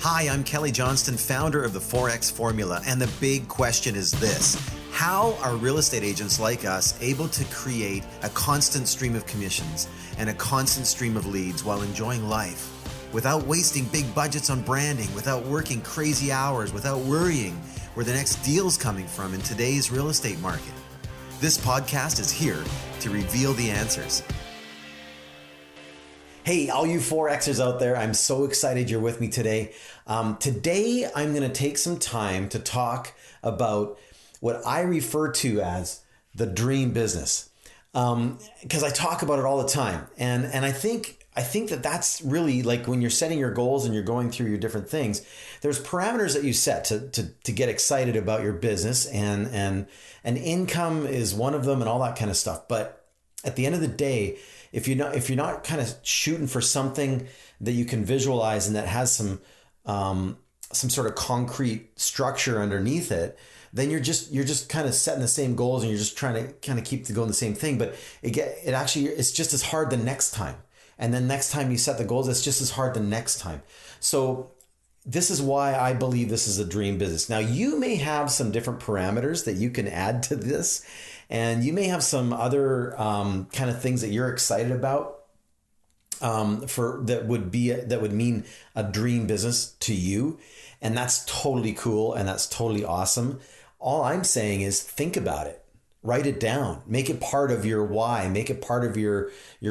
Hi, I'm Kelly Johnston, founder of the Forex Formula, and the big question is this: how are real estate agents like us able to create a constant stream of commissions and a constant stream of leads while enjoying life, without wasting big budgets on branding, without working crazy hours, without worrying where the next deal's coming from in today's real estate market? This podcast is here to reveal the answers. Hey, all you Forexers out there, I'm so excited you're with me today. Today, I'm going to take some time to talk about what I refer to as the dream business, because I talk about it all the time. And I think that that's really like when you're setting your goals and you're going through your different things, there's parameters that you set to get excited about your business, and income is one of them and all that kind of stuff. But at the end of the day, if you're not kind of shooting for something that you can visualize and that has some sort of concrete structure underneath it, then you're just kind of setting the same goals and you're just trying to kind of keep going the same thing. But it's just as hard the next time. And then next time you set the goals, it's just as hard the next time. So this is why I believe this is a dream business. Now, you may have some different parameters that you can add to this, and you may have some other kind of things that you're excited about that would mean a dream business to you. And that's totally cool, and that's totally awesome. All I'm saying is think about it. Write it down. Make it part of your why. Make it part of your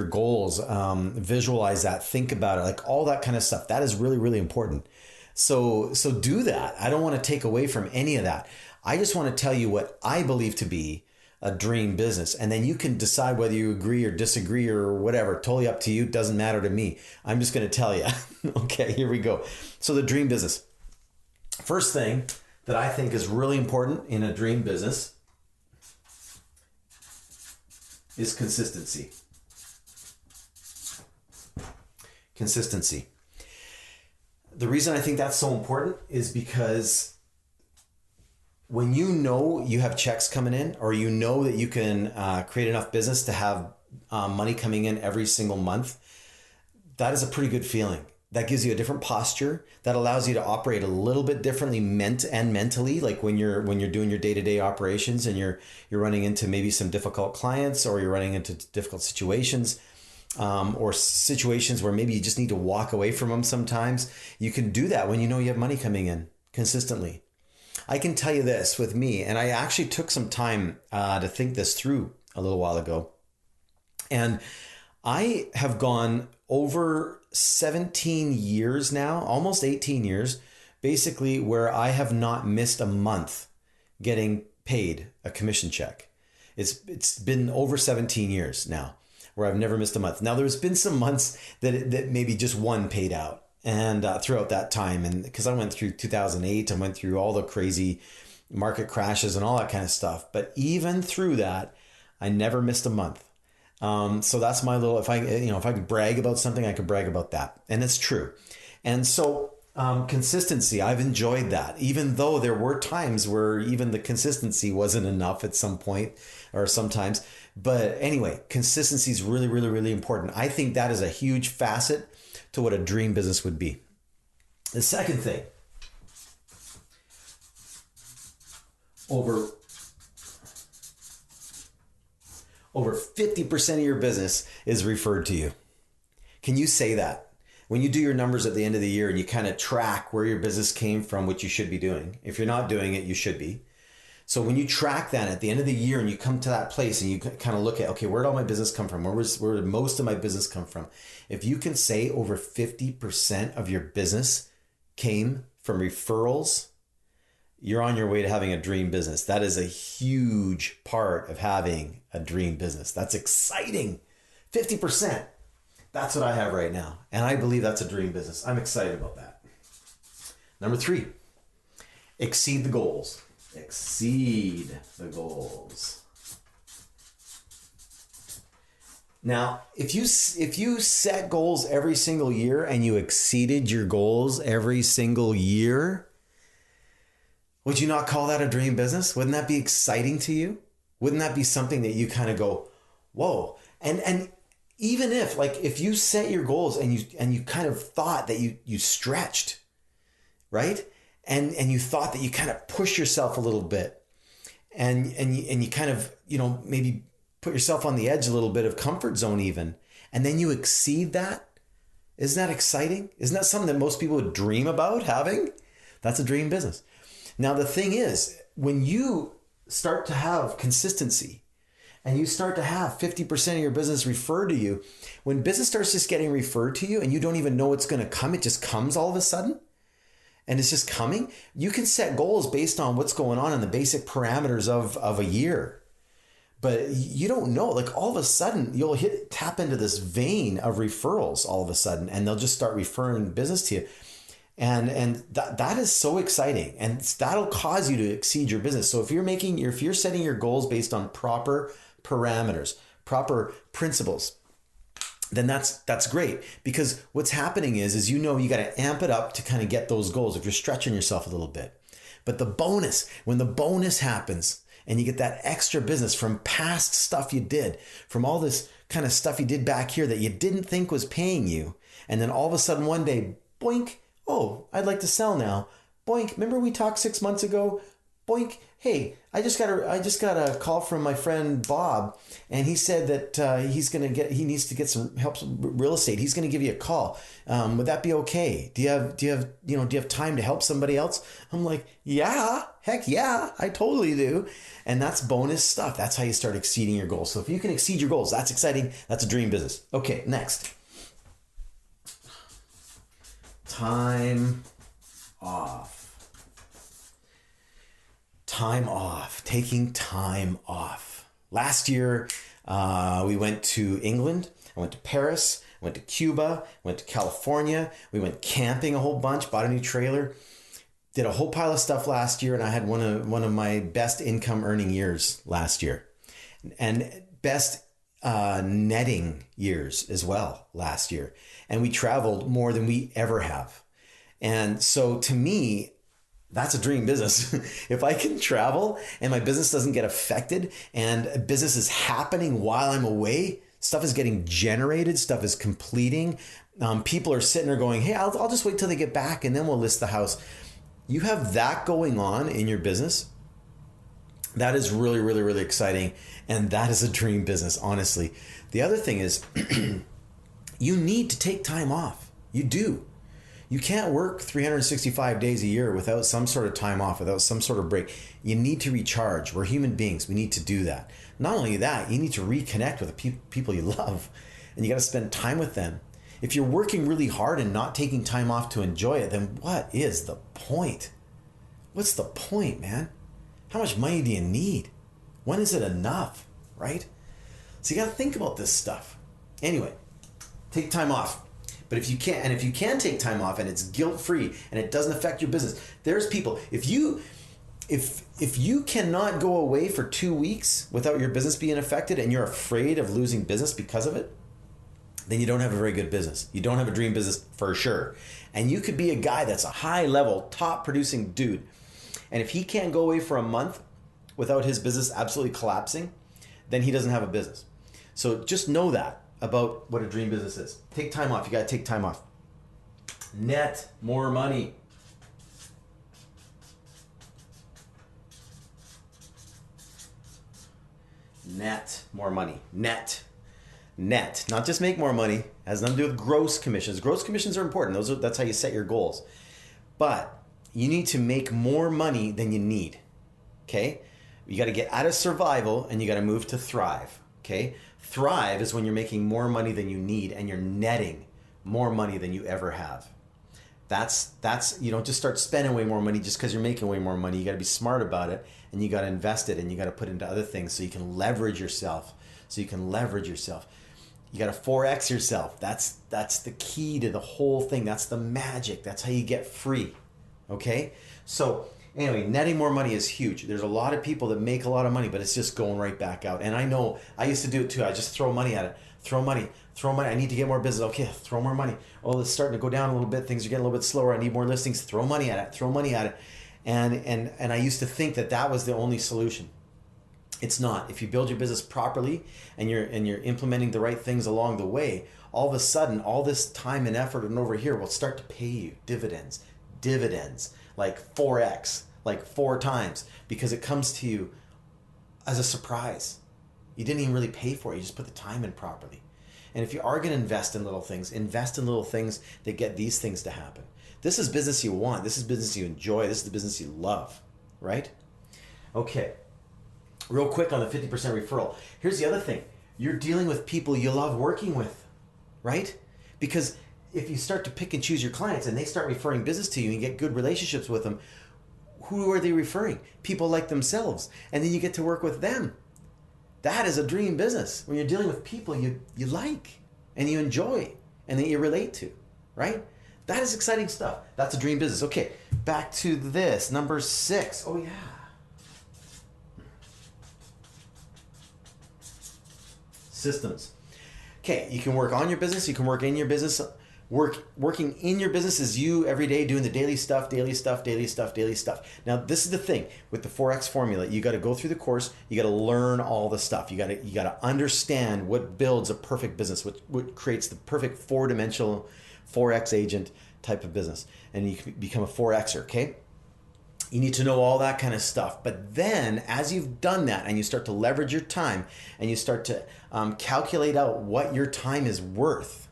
goals. Visualize that. Think about it. Like all that kind of stuff. That is really, really important. So do that. I don't want to take away from any of that. I just want to tell you what I believe to be a dream business. And then you can decide whether you agree or disagree or whatever. Totally up to you. Doesn't matter to me. I'm just going to tell you. Okay, here we go. So the dream business. First thing that I think is really important in a dream business is consistency. Consistency. The reason I think that's so important is because when you know you have checks coming in, or you know that you can create enough business to have money coming in every single month, that is a pretty good feeling. That gives you a different posture. That allows you to operate a little bit differently mentally, like when you're doing your day-to-day operations and you're running into maybe some difficult clients, or you're running into difficult situations, or situations where maybe you just need to walk away from them sometimes. You can do that when you know you have money coming in consistently. I can tell you this with me, and I actually took some time to think this through a little while ago. And I have gone over 17 years now, almost 18 years, basically, where I have not missed a month getting paid a commission check. It's been over 17 years now where I've never missed a month. Now, there's been some months that maybe just one paid out, and throughout that time, and because I went through 2008, I went through all the crazy market crashes and all that kind of stuff. But even through that, I never missed a month. So that's my little, if I could brag about something, I could brag about that. And it's true. And so consistency, I've enjoyed that, even though there were times where even the consistency wasn't enough at some point or sometimes. But anyway, consistency is really, really, really important. I think that is a huge facet to what a dream business would be. The second thing, over 50% of your business is referred to you. Can you say that? When you do your numbers at the end of the year and you kind of track where your business came from, which you should be doing. If you're not doing it, you should be. So when you track that at the end of the year and you come to that place and you kind of look at, okay, where did all my business come from? Where did most of my business come from? If you can say over 50% of your business came from referrals, you're on your way to having a dream business. That is a huge part of having a dream business. That's exciting. 50%. That's what I have right now. And I believe that's a dream business. I'm excited about that. Number 3, exceed the goals. Exceed the goals. Now, if you set goals every single year and you exceeded your goals every single year, would you not call that a dream business? Wouldn't that be exciting to you? Wouldn't that be something that you kind of go, whoa? And even if you set your goals and you kind of thought that you stretched, right? And you thought that you kind of push yourself a little bit, and you kind of, maybe put yourself on the edge a little bit of comfort zone even, and then you exceed that. Isn't that exciting? Isn't that something that most people would dream about having? That's a dream business. Now, the thing is, when you start to have consistency and you start to have 50% of your business referred to you, when business starts just getting referred to you and you don't even know it's going to come, it just comes all of a sudden, and it's just coming, you can set goals based on what's going on in the basic parameters of a year. But you don't know, like all of a sudden you'll tap into this vein of referrals all of a sudden, and they'll just start referring business to you. And that is so exciting, and that'll cause you to exceed your business. So if you're setting your goals based on proper parameters, proper principles, then that's great, because what's happening is you got to amp it up to kind of get those goals if you're stretching yourself a little bit. But when the bonus happens and you get that extra business from past stuff you did, from all this kind of stuff you did back here that you didn't think was paying you, and then all of a sudden one day, boink, oh, I'd like to sell now. Boink, remember we talked 6 months ago? Boink, hey, I just got a call from my friend Bob, and he said that he needs to get some help with real estate. He's going to give you a call. Would that be okay? Do you have time to help somebody else? I'm like, yeah, heck yeah, I totally do. And that's bonus stuff. That's how you start exceeding your goals. So if you can exceed your goals, that's exciting. That's a dream business. Okay, next. Time off. Time off. Taking time off. Last year, we went to England. I went to Paris. I went to Cuba. I went to California. We went camping a whole bunch. Bought a new trailer. Did a whole pile of stuff last year, and I had one of my best income earning years last year, and best netting years as well last year. And we traveled more than we ever have. And so to me, that's a dream business. If I can travel and my business doesn't get affected, and business is happening while I'm away, stuff is getting generated, stuff is completing. People are sitting there going, hey, I'll just wait till they get back and then we'll list the house. You have that going on in your business. That is really, really, really exciting. And that is a dream business, honestly. The other thing is you need to take time off. You do. You can't work 365 days a year without some sort of time off, without some sort of break. You need to recharge. We're human beings. We need to do that. Not only that, you need to reconnect with the people you love, and you got to spend time with them. If you're working really hard and not taking time off to enjoy it, then what is the point? What's the point, man? How much money do you need? When is it enough, right? So you got to think about this stuff. Anyway, take time off. But if you can take time off and it's guilt-free and it doesn't affect your business, there's people, if you cannot go away for 2 weeks without your business being affected, and you're afraid of losing business because of it, then you don't have a very good business. You don't have a dream business for sure. And you could be a guy that's a high-level, top-producing dude, and if he can't go away for a month without his business absolutely collapsing, then he doesn't have a business. So just know that about what a dream business is. Take time off. You got to take time off. Net more money. Net more money. Net. Not just make more money. It has nothing to do with gross commissions. Gross commissions are important. That's how you set your goals. But you need to make more money than you need. Okay? You got to get out of survival and you got to move to thrive. Okay? Thrive is when you're making more money than you need and you're netting more money than you ever have. That's you don't just start spending way more money just because you're making way more money. You got to be smart about it, and you got to invest it, and you got to put into other things so you can leverage yourself. You got to 4x yourself. That's the key to the whole thing. That's the magic. That's how you get free. Okay? So anyway, netting more money is huge. There's a lot of people that make a lot of money, but it's just going right back out. And I know I used to do it too. I just throw money at it. Throw money. I need to get more business. Okay, throw more money. Oh, it's starting to go down a little bit. Things are getting a little bit slower. I need more listings. Throw money at it. And I used to think that was the only solution. It's not. If you build your business properly and you're implementing the right things along the way, all of a sudden, all this time and effort and over here will start to pay you dividends. dividends, like 4x, like 4 times, because it comes to you as a surprise. You didn't even really pay for it. You just put the time in properly. And if you are going to invest in little things that get these things to happen. This is business you want. This is business you enjoy. This is the business you love, right? Okay. Real quick on the 50% referral. Here's the other thing. You're dealing with people you love working with, right? Because if you start to pick and choose your clients and they start referring business to you and you get good relationships with them, who are they referring? People like themselves. And then you get to work with them. That is a dream business when you're dealing with people you like and you enjoy and that you relate to, right? That is exciting stuff. That's a dream business. Okay, back to this. Number 6. Oh, yeah. Systems. Okay, you can work on your business. You can work in your business. Working in your business is you every day doing the daily stuff. Now, this is the thing with the 4X formula. You got to go through the course. You got to learn all the stuff. You got to understand what builds a perfect business, what creates the perfect 4-dimensional 4X agent type of business, and you can become a 4Xer. Okay. You need to know all that kind of stuff. But then as you've done that and you start to leverage your time and you start to calculate out what your time is worth,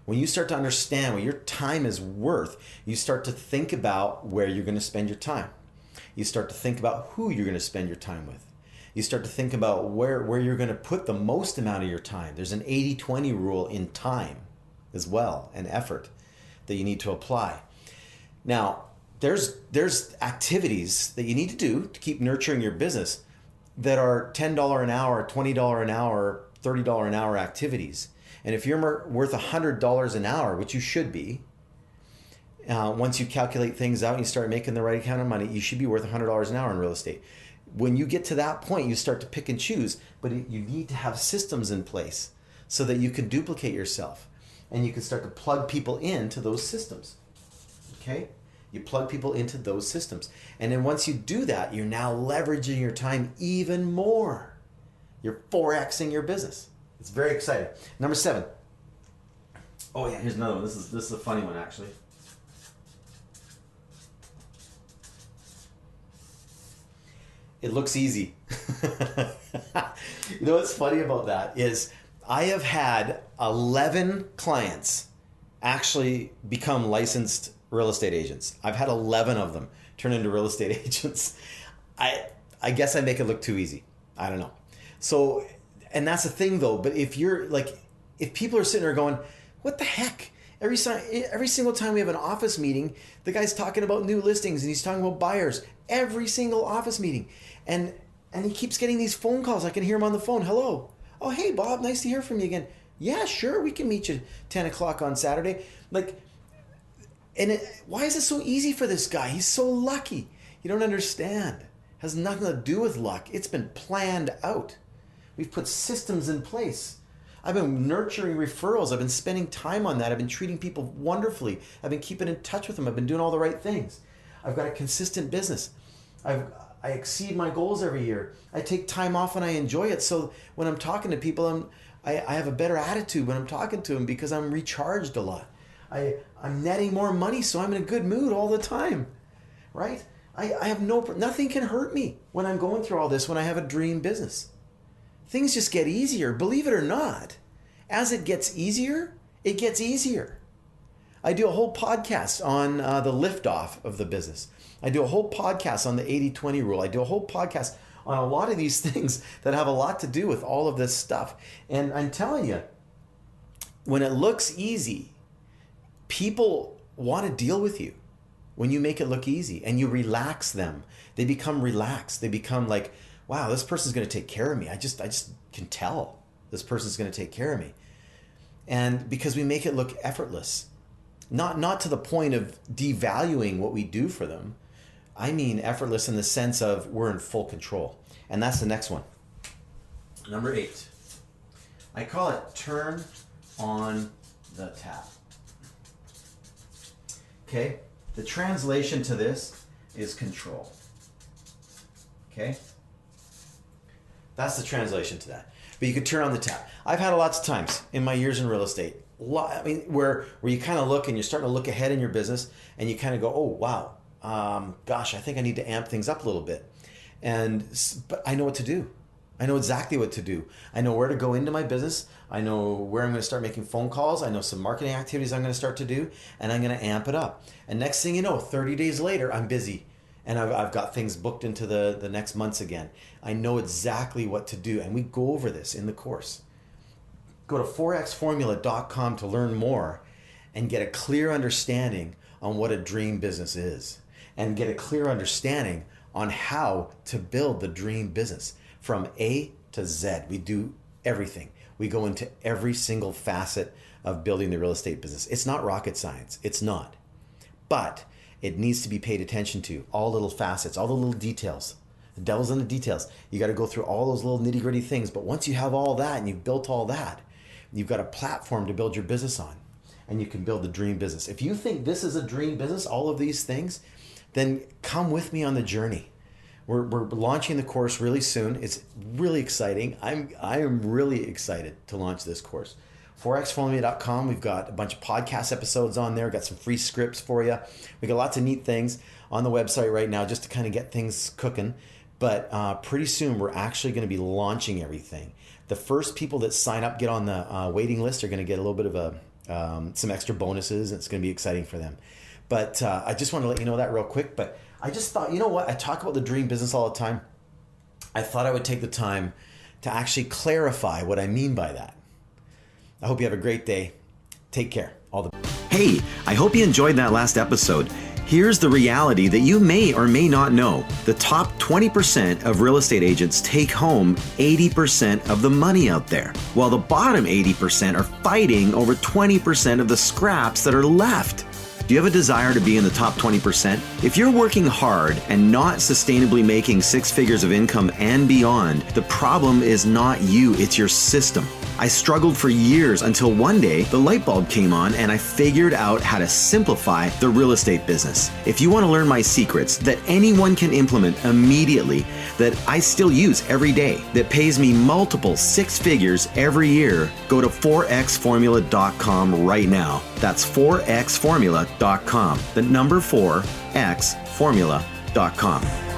when you start to understand what your time is worth, you start to think about where you're going to spend your time. You start to think about who you're going to spend your time with. You start to think about where you're going to put the most amount of your time. There's an 80-20 rule in time as well, and effort that you need to apply. Now, there's activities that you need to do to keep nurturing your business that are $10 an hour, $20 an hour, $30 an hour activities. And if you're worth $100 an hour, which you should be, once you calculate things out and you start making the right kind of money, you should be worth $100 an hour in real estate. When you get to that point, you start to pick and choose, but you need to have systems in place so that you can duplicate yourself and you can start to plug people into those systems. Okay? You plug people into those systems. And then once you do that, you're now leveraging your time even more. You're 4Xing your business. It's very exciting. Number 7. Oh yeah, here's another one. This is a funny one actually. It looks easy. You know what's funny about that is I have had 11 clients actually become licensed real estate agents. I've had 11 of them turn into real estate agents. I guess I make it look too easy. I don't know. So, and that's the thing though, but if people are sitting there going, what the heck? Every single time we have an office meeting, the guy's talking about new listings and he's talking about buyers. Every single office meeting. And he keeps getting these phone calls. I can hear him on the phone. Hello. Oh, hey, Bob, nice to hear from you again. Yeah, sure, we can meet you 10 o'clock on Saturday. Why is it so easy for this guy? He's so lucky. You don't understand. It has nothing to do with luck. It's been planned out. We've put systems in place. I've been nurturing referrals. I've been spending time on that. I've been treating people wonderfully. I've been keeping in touch with them. I've been doing all the right things. I've got a consistent business. I exceed my goals every year. I take time off and I enjoy it. So when I'm talking to people, I have a better attitude when I'm talking to them because I'm recharged a lot. I'm netting more money, so I'm in a good mood all the time, right? I have nothing can hurt me when I'm going through all this, when I have a dream business. Things just get easier, believe it or not. As it gets easier, it gets easier. I do a whole podcast on the liftoff of the business. I do a whole podcast on the 80-20 rule. I do a whole podcast on a lot of these things that have a lot to do with all of this stuff. And I'm telling you, when it looks easy, people want to deal with you when you make it look easy and you relax them. They become relaxed. They become like, wow, this person's going to take care of me. I just can tell this person's going to take care of me. And because we make it look effortless, not to the point of devaluing what we do for them. I mean effortless in the sense of we're in full control. And that's the next one. Number 8. I call it turn on the tap. Okay? The translation to this is control. Okay? That's the translation to that. But you could turn on the tap. I've had lots of times in my years in real estate where you kind of look and you're starting to look ahead in your business and you kind of go, oh, wow, gosh, I think I need to amp things up a little bit. But I know what to do. I know exactly what to do. I know where to go into my business. I know where I'm going to start making phone calls. I know some marketing activities I'm going to start to do, and I'm going to amp it up. And next thing you know, 30 days later, I'm busy. And I've got things booked into the next months again. I know exactly what to do. And we go over this in the course. Go to forexformula.com to learn more and get a clear understanding on what a dream business is. And get a clear understanding on how to build the dream business from A to Z. We do everything. We go into every single facet of building the real estate business. It's not rocket science. It's not. But it needs to be paid attention to. All little facets, all the little details. The devil's in the details. You got to go through all those little nitty-gritty things. But once you have all that and you've built all that, you've got a platform to build your business on. And you can build the dream business. If you think this is a dream business, all of these things, then come with me on the journey. We're launching the course really soon. It's really exciting. I am really excited to launch this course. forexformula.com. We've got a bunch of podcast episodes on there. Got some free scripts for you. We got lots of neat things on the website right now just to kind of get things cooking. But pretty soon we're actually going to be launching everything. The first people that sign up, get on the waiting list, are going to get a little bit of some extra bonuses. It's going to be exciting for them. But I just want to let you know that real quick. But I just thought, you know what? I talk about the dream business all the time. I thought I would take the time to actually clarify what I mean by that. I hope you have a great day. Take care. Hey, I hope you enjoyed that last episode. Here's the reality that you may or may not know. The top 20% of real estate agents take home 80% of the money out there, while the bottom 80% are fighting over 20% of the scraps that are left. Do you have a desire to be in the top 20%? If you're working hard and not sustainably making 6 figures of income and beyond, the problem is not you, it's your system. I struggled for years until one day the light bulb came on and I figured out how to simplify the real estate business. If you want to learn my secrets that anyone can implement immediately, that I still use every day, that pays me multiple 6 figures every year, go to forexformula.com right now. That's forexformula.com. The number 4xformula.com.